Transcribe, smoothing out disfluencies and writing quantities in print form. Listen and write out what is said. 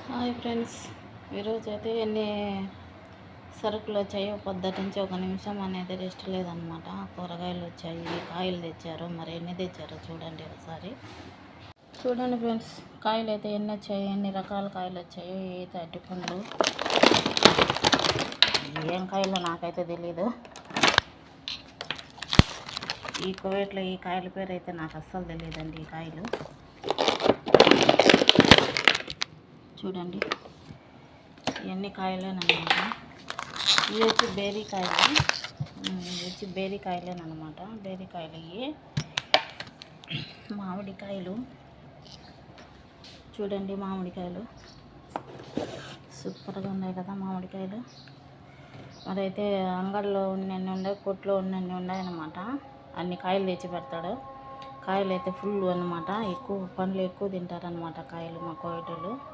Hi friends, ఈరోజు అయితే ఎన్ని సరుకులు వచ్చాయో పొద్దుటి నుంచి ఒక నిమిషం అనేది రెస్ట్ లేదనమాట. కూరగాయలు వచ్చాయి, కాయలు తెచ్చారు, మరి ఎన్ని తెచ్చారో చూడండి ఒకసారి. చూడండి ఫ్రెండ్స్, కాయలు అయితే ఎన్ని వచ్చాయి, ఎన్ని రకాల కాయలు వచ్చాయో. అయితే అరటిపండ్లు, ఏం కాయలు నాకైతే తెలీదు. ఈ కువైట్లో ఈ కాయల పేరు అయితే నాకు అస్సలు తెలియదండి. ఈ కాయలు చూడండి, ఇవన్నీ కాయలేనమాట. ఇవి వచ్చి బేరీకాయలు, బేరీకాయలేనమాట. బేరీకాయలు ఇవి. మామిడికాయలు చూడండి, మామిడికాయలు సూపర్గా ఉన్నాయి కదా మామిడికాయలు. మరైతే అంగడిలో ఉన్నన్ని ఉన్నాయి, కొట్లో ఉన్నన్ని ఉన్నాయన్నమాట. అన్ని కాయలు తెచ్చి పెడతాడు. కాయలు అయితే ఫుల్ అన్నమాట. ఎక్కువ పండ్లు ఎక్కువ తింటారనమాట కాయలు మా కోయటోళ్ళు.